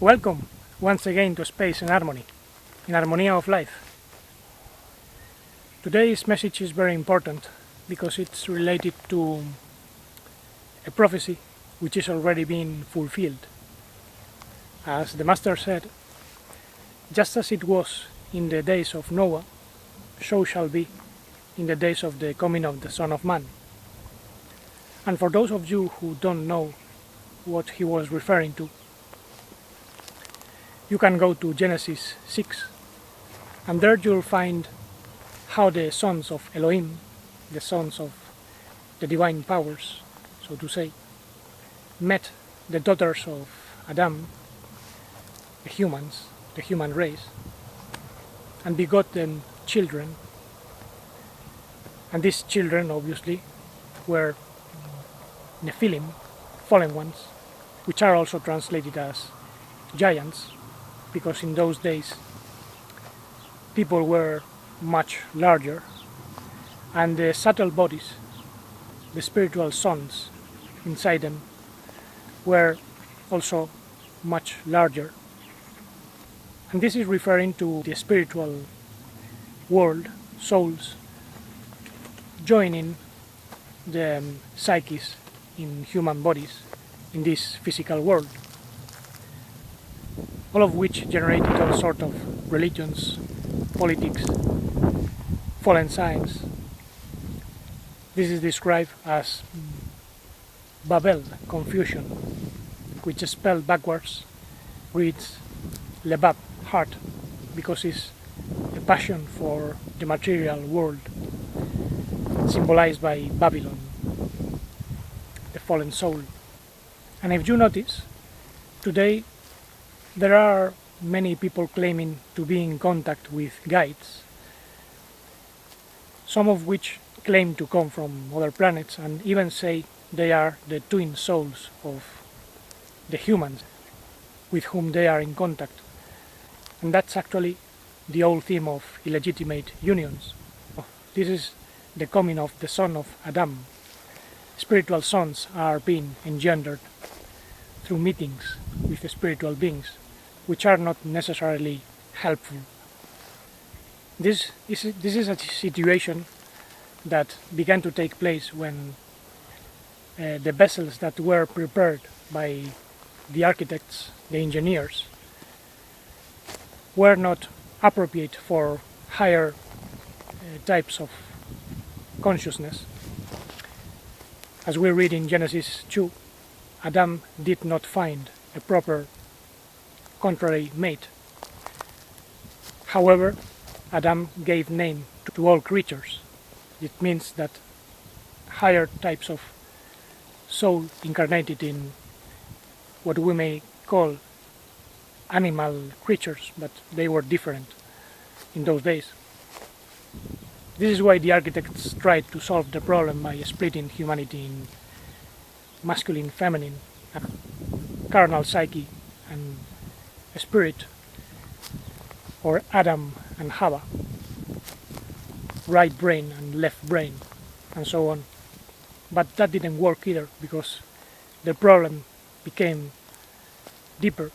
Welcome once again to Space and Harmony, in Harmonia of Life. Today's message is very important because it's related to a prophecy which is already being fulfilled. As the Master said, just as it was in the days of Noah, so shall be in the days of the coming of the Son of Man. And for those of you who don't know what he was referring to, you can go to Genesis 6, and there you'll find how the sons of Elohim, the sons of the divine powers, so to say, met the daughters of Adam, the humans, the human race, and begot them children. And these children, obviously, were Nephilim, fallen ones, which are also translated as giants, because in those days people were much larger, and the subtle bodies, the spiritual sons inside them, were also much larger. And this is referring to the spiritual world, souls, joining the psyches in human bodies in this physical world, all of which generated all sorts of religions, politics, fallen science. This is described as Babel, confusion, which is spelled backwards reads lebab, heart, because it's a passion for the material world, symbolized by Babylon, the fallen soul. And if you notice, today there are many people claiming to be in contact with guides, some of which claim to come from other planets and even say they are the twin souls of the humans with whom they are in contact. And that's actually the old theme of illegitimate unions. This is the coming of the son of Adam. Spiritual sons are being engendered through meetings with the spiritual beings, which are not necessarily helpful. This is a situation that began to take place when the vessels that were prepared by the architects, the engineers, were not appropriate for higher types of consciousness. As we read in Genesis 2, Adam did not find a proper contrary mate. However, Adam gave name to all creatures. It means that higher types of soul incarnated in what we may call animal creatures, but they were different in those days. This is why the architects tried to solve the problem by splitting humanity in masculine, feminine, carnal psyche, and spirit, or Adam and Hava, right brain and left brain, and so on. But that didn't work either, because the problem became deeper.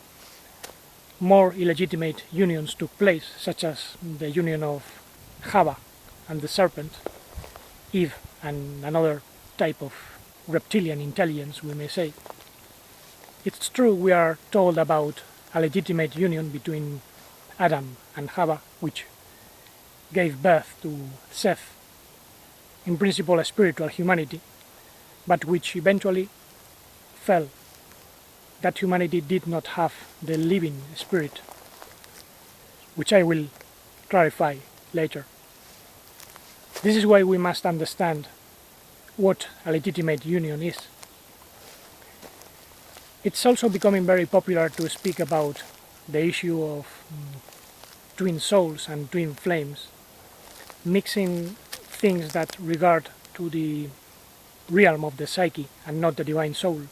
More illegitimate unions took place, such as the union of Hava and the serpent, Eve and another type of reptilian intelligence, we may say. It's true we are told about a legitimate union between Adam and Hava, which gave birth to Seth, in principle a spiritual humanity, but which eventually fell. That humanity did not have the living spirit, which I will clarify later. This is why we must understand what a legitimate union is. It's also becoming very popular to speak about the issue of twin souls and twin flames, mixing things that regard to the realm of the psyche and not the divine soul.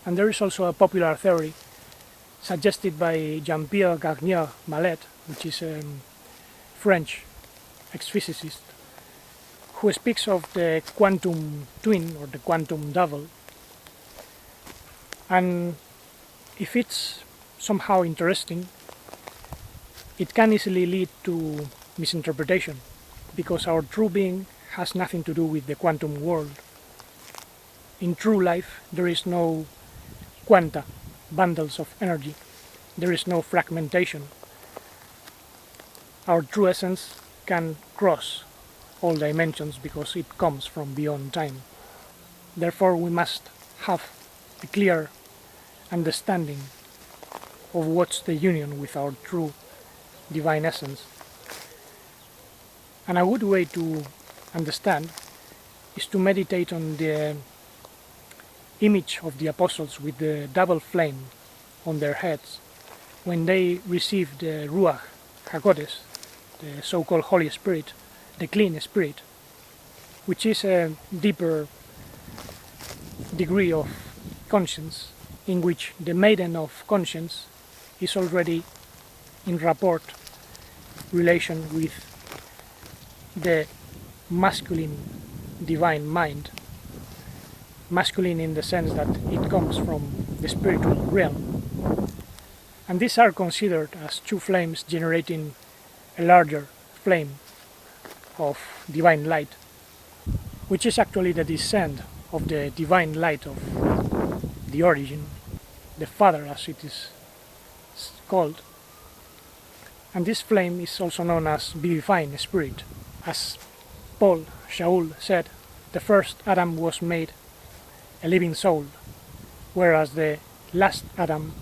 And there is also a popular theory suggested by Jean-Pierre Gagnier-Mallet, which is a French ex-physicist, who speaks of the quantum twin or the quantum double. And if it's somehow interesting, it can easily lead to misinterpretation, because our true being has nothing to do with the quantum world. In true life, there is no quanta, bundles of energy. There is no fragmentation. Our true essence can cross all dimensions because it comes from beyond time. Therefore, we must have a clear understanding of what's the union with our true divine essence. And a good way to understand is to meditate on the image of the apostles with the double flame on their heads when they received the Ruach HaKodesh, the so-called Holy Spirit, the clean spirit, which is a deeper degree of conscience in which the maiden of conscience is already in rapport relation with the masculine divine mind. Masculine in the sense that it comes from the spiritual realm. And these are considered as two flames generating a larger flame of divine light, which is actually the descent of the divine light of the origin, the Father as it is called. And this flame is also known as vivifying spirit. As Paul Shaul said, the first Adam was made a living soul, whereas the last Adam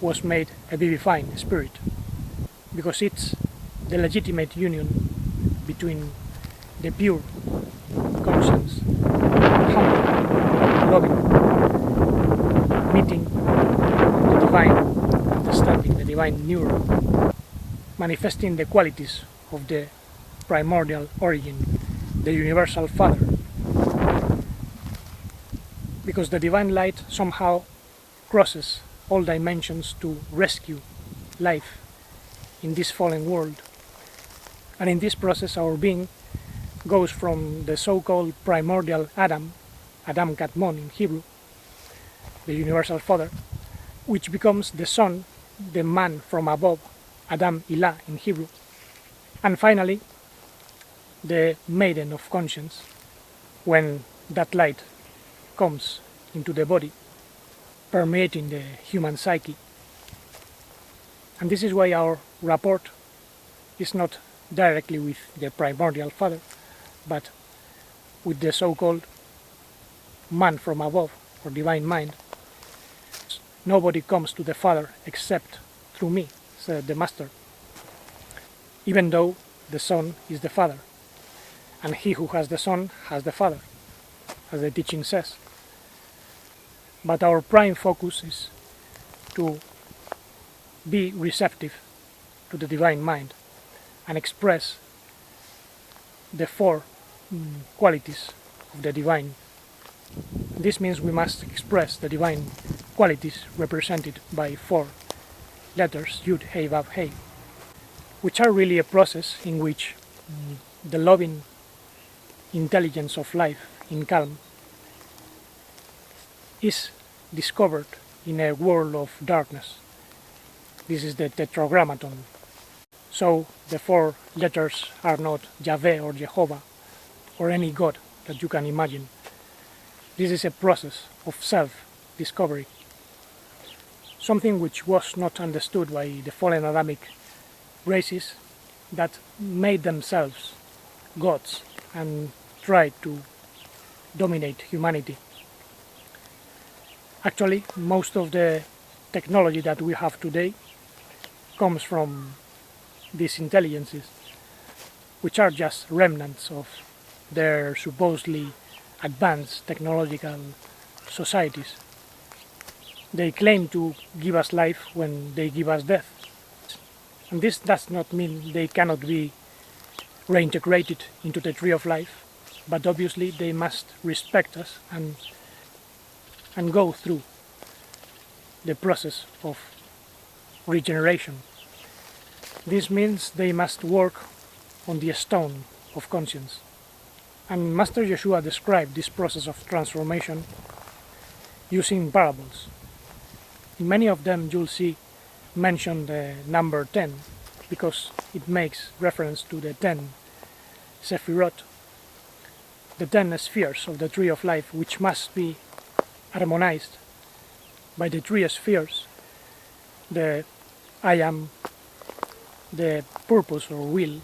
was made a vivifying spirit, because it's the legitimate union between the pure conscience, humble, loving, meeting the divine understanding, the divine neuron, manifesting the qualities of the primordial origin, the universal Father. Because the divine light somehow crosses all dimensions to rescue life in this fallen world. And in this process our being goes from the so-called primordial Adam, Adam Kadmon in Hebrew, the universal Father, which becomes the Son, the man from above, Adam Ilah in Hebrew, and finally the maiden of conscience, when that light comes into the body, permeating the human psyche. And this is why our rapport is not directly with the primordial Father, but with the so-called man from above, or divine mind. Nobody comes to the Father except through me, said the Master, even though the Son is the Father, and he who has the Son has the Father, as the teaching says. But our prime focus is to be receptive to the divine mind and express the four qualities of the divine. This means we must express the divine qualities represented by four letters, Yud, Hey, Vav, Hey, which are really a process in which the loving intelligence of life in calm is discovered in a world of darkness. This is the tetragrammaton. So the four letters are not Yahweh or Jehovah or any God that you can imagine. This is a process of self-discovery, something which was not understood by the fallen Adamic races that made themselves gods and tried to dominate humanity. Actually, most of the technology that we have today comes from these intelligences, which are just remnants of their supposedly advanced technological societies. They claim to give us life when they give us death. And this does not mean they cannot be reintegrated into the tree of life, but obviously they must respect us and go through the process of regeneration. This means they must work on the stone of conscience. And Master Yeshua described this process of transformation using parables. In many of them you'll see mention the number 10 because it makes reference to the 10 Sephirot, the 10 spheres of the Tree of Life, which must be harmonized by the three spheres, the I am, the purpose or will,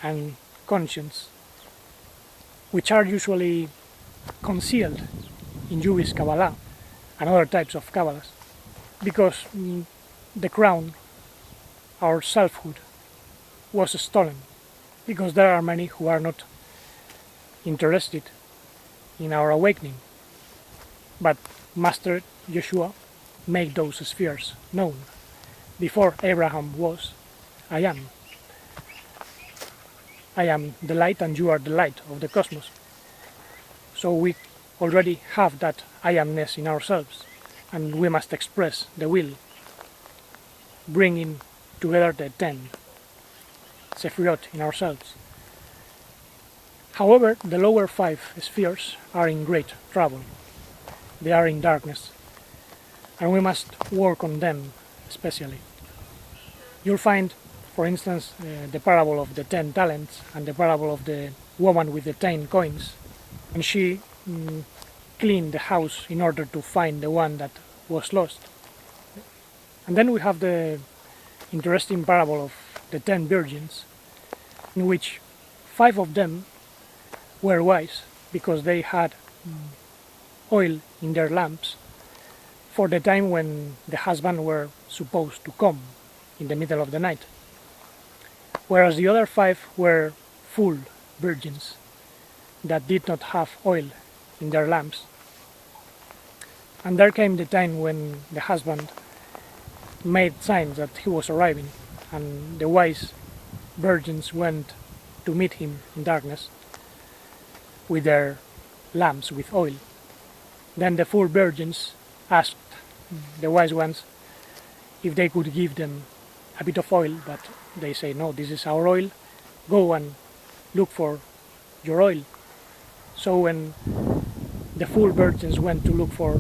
and conscience, which are usually concealed in Jewish Kabbalah and other types of Kabbalahs, because the crown, our selfhood, was stolen, because there are many who are not interested in our awakening. But Master Yeshua made those spheres known. Before Abraham was, I am. I am the light and you are the light of the cosmos. So we already have that I amness in ourselves, and we must express the will, bringing together the 10 Sephirot in ourselves. However, the lower 5 spheres are in great trouble. They are in darkness, and we must work on them especially. You'll find, for instance, the parable of the 10 talents and the parable of the woman with the 10 coins, and she cleaned the house in order to find the one that was lost. And then we have the interesting parable of the 10 virgins, in which 5 of them were wise because they had oil in their lamps for the time when the husband were supposed to come in the middle of the night, whereas the other 5 were full virgins that did not have oil in their lamps. And there came the time when the husband made signs that he was arriving, and the wise virgins went to meet him in darkness with their lamps with oil. Then the four virgins asked the wise ones if they could give them a bit of oil, but they say, no, this is our oil, go and look for your oil. So when the four virgins went to look for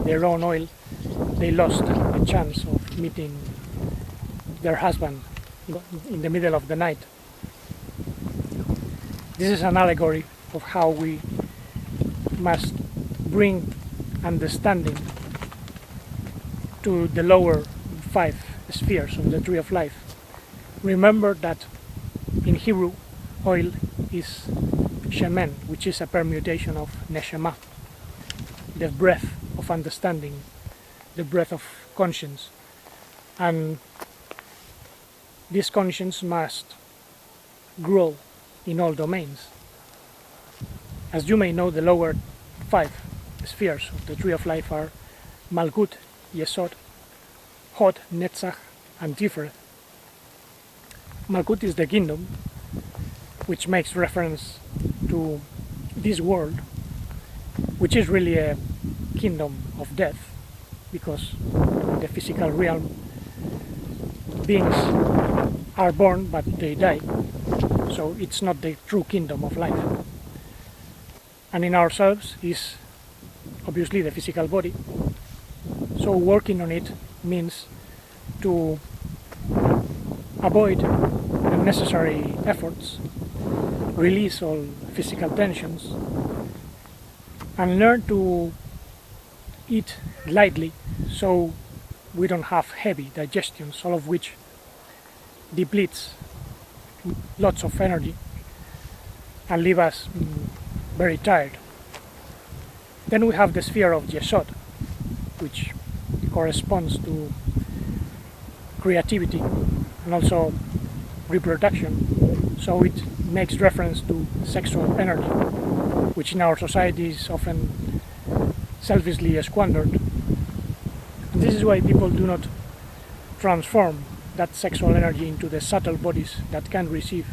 their own oil, they lost the chance of meeting their husband in the middle of the night. This is an allegory of how we must bring understanding to the lower 5 spheres of the Tree of Life. Remember that in Hebrew, oil is shemen, which is a permutation of neshama, the breath of understanding, the breath of conscience. And this conscience must grow in all domains. As you may know, the lower 5 spheres of the Tree of Life are Malkut, Yesod, Hod, Netzach, and Tiferet. Malkut is the kingdom, which makes reference to this world, which is really a kingdom of death, because in the physical realm beings are born but they die, so it's not the true kingdom of life. And in ourselves is obviously the physical body, so working on it means to avoid unnecessary efforts, release all physical tensions, and learn to eat lightly so we don't have heavy digestions, all of which depletes lots of energy and leave us very tired. Then we have the sphere of Yesod, which corresponds to creativity and also reproduction, so it makes reference to sexual energy, which in our society is often selfishly squandered. And this is why people do not transform that sexual energy into the subtle bodies that can receive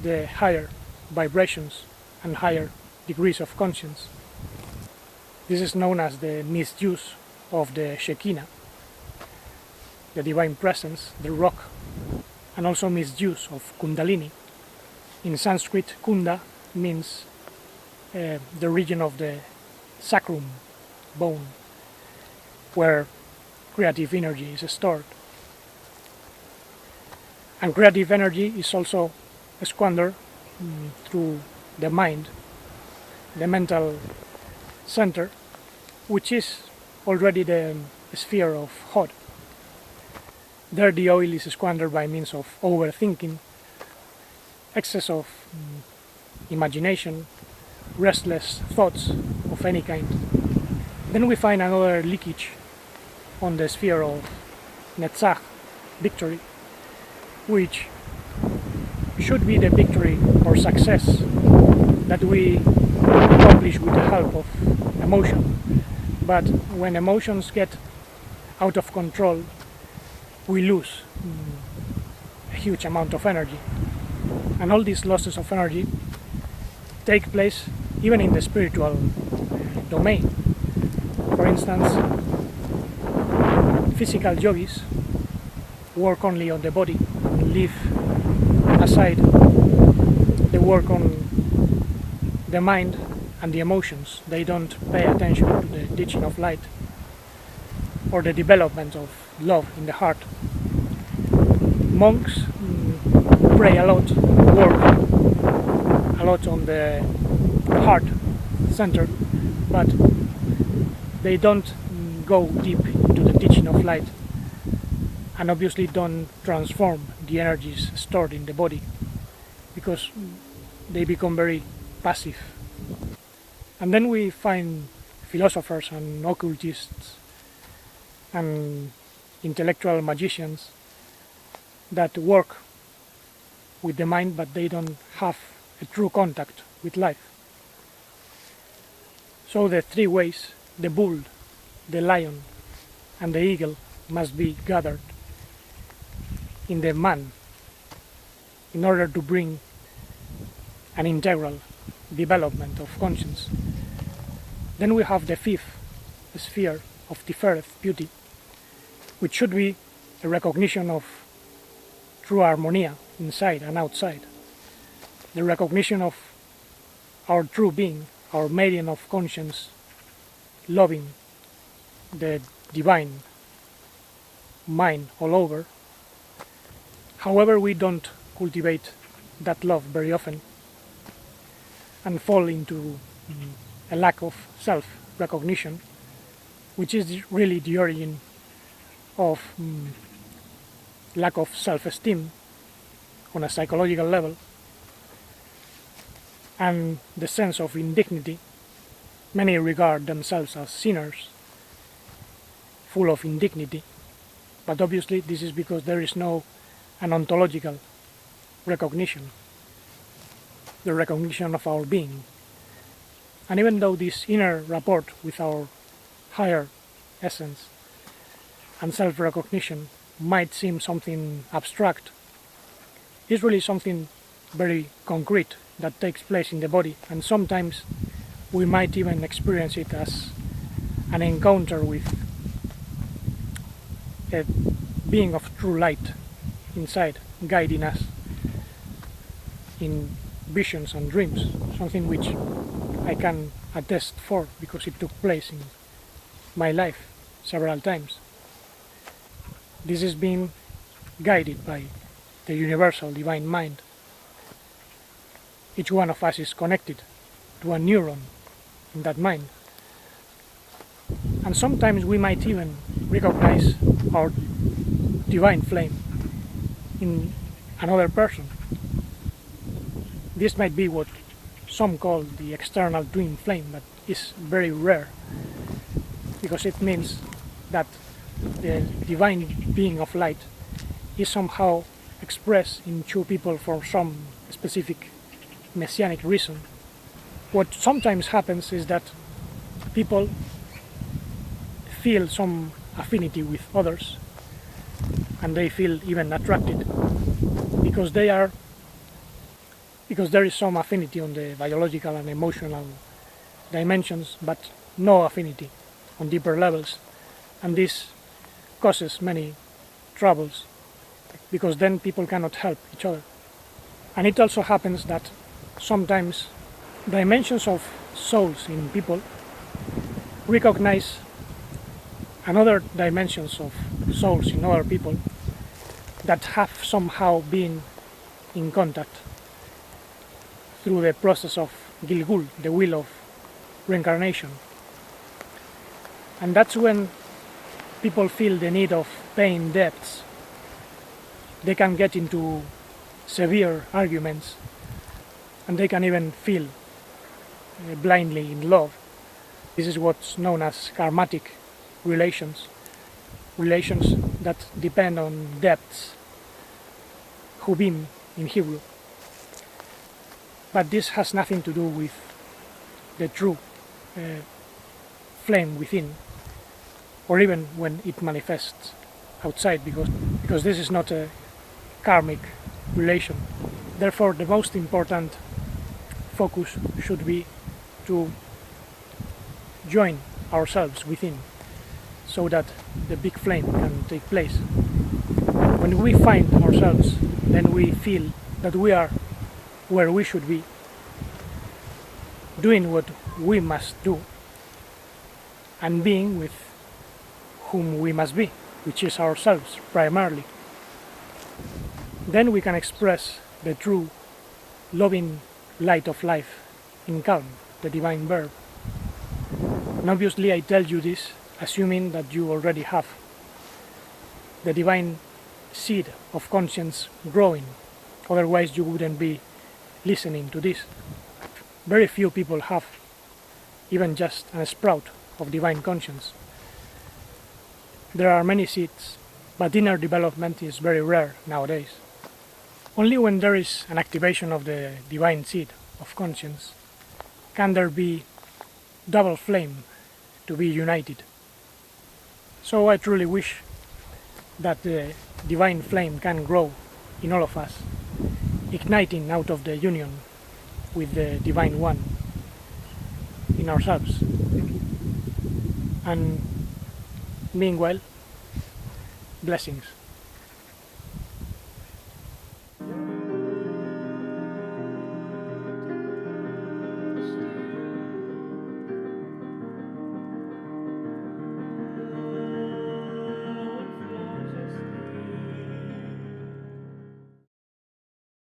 the higher vibrations and higher degrees of conscience. This is known as the misuse of the Shekinah, the divine presence, the rock, and also misuse of Kundalini. In Sanskrit, Kunda means the region of the sacrum, bone, where creative energy is stored. And creative energy is also squandered through the mind, the mental center, which is already the sphere of thought. There the oil is squandered by means of overthinking, excess of imagination, restless thoughts of any kind. Then we find another leakage on the sphere of netzach, victory, which should be the victory or success that we accomplish with the help of emotion. But when emotions get out of control, we lose a huge amount of energy. And all these losses of energy take place even in the spiritual domain. For instance, physical yogis work only on the body and leave aside the work on the mind and the emotions. They don't pay attention to the teaching of light or the development of love in the heart. Monks pray a lot, work a lot on the heart center, but they don't go deep into the teaching of light, and obviously don't transform the energies stored in the body, because they become very passive. And then we find philosophers and occultists and intellectual magicians that work with the mind, but they don't have a true contact with life. So the three ways, the bull, the lion, and the eagle, must be gathered in the man in order to bring an integral development of conscience. Then we have the fifth sphere of Tiferet, beauty, which should be a recognition of true harmonia inside and outside, the recognition of our true being, our meridian of conscience, loving the divine mind all over. However, we don't cultivate that love very often and fall into a lack of self-recognition, which is really the origin of lack of self-esteem on a psychological level, and the sense of indignity. Many regard themselves as sinners, full of indignity, but obviously this is because there is no an ontological recognition, the recognition of our being. And even though this inner rapport with our higher essence and self-recognition might seem something abstract, it's really something very concrete that takes place in the body, and sometimes we might even experience it as an encounter with a being of true light inside, guiding us in visions and dreams, something which I can attest for because it took place in my life several times. This is being guided by the universal divine mind. Each one of us is connected to a neuron in that mind. And sometimes we might even recognize our divine flame in another person. This might be what some call the external twin flame, but is very rare because it means that the divine being of light is somehow expressed in two people for some specific messianic reason. What sometimes happens is that people feel some affinity with others, and they feel even attracted because there is some affinity on the biological and emotional dimensions, but no affinity on deeper levels, and this causes many troubles because then people cannot help each other. And it also happens that sometimes dimensions of souls in people recognize and other dimensions of souls in other people that have somehow been in contact through the process of Gilgul, the wheel of reincarnation. And that's when people feel the need of paying debts. They can get into severe arguments, and they can even feel blindly in love. This is what's known as karmatic relations, relations that depend on debts, hubim in Hebrew. But this has nothing to do with the true flame within, or even when it manifests outside, because this is not a karmic relation. Therefore, the most important focus should be to join ourselves within, so that the big flame can take place. When we find ourselves, then we feel that we are where we should be, doing what we must do, and being with whom we must be, which is ourselves primarily. Then we can express the true loving light of life in calm, the divine verb. And obviously I tell you this assuming that you already have the divine seed of conscience growing, otherwise you wouldn't be listening to this. Very few people have even just a sprout of divine conscience. There are many seeds, but inner development is very rare nowadays. Only when there is an activation of the divine seed of conscience can there be double flame to be united. So I truly wish that the divine flame can grow in all of us, igniting out of the union with the Divine One in ourselves. And meanwhile, blessings.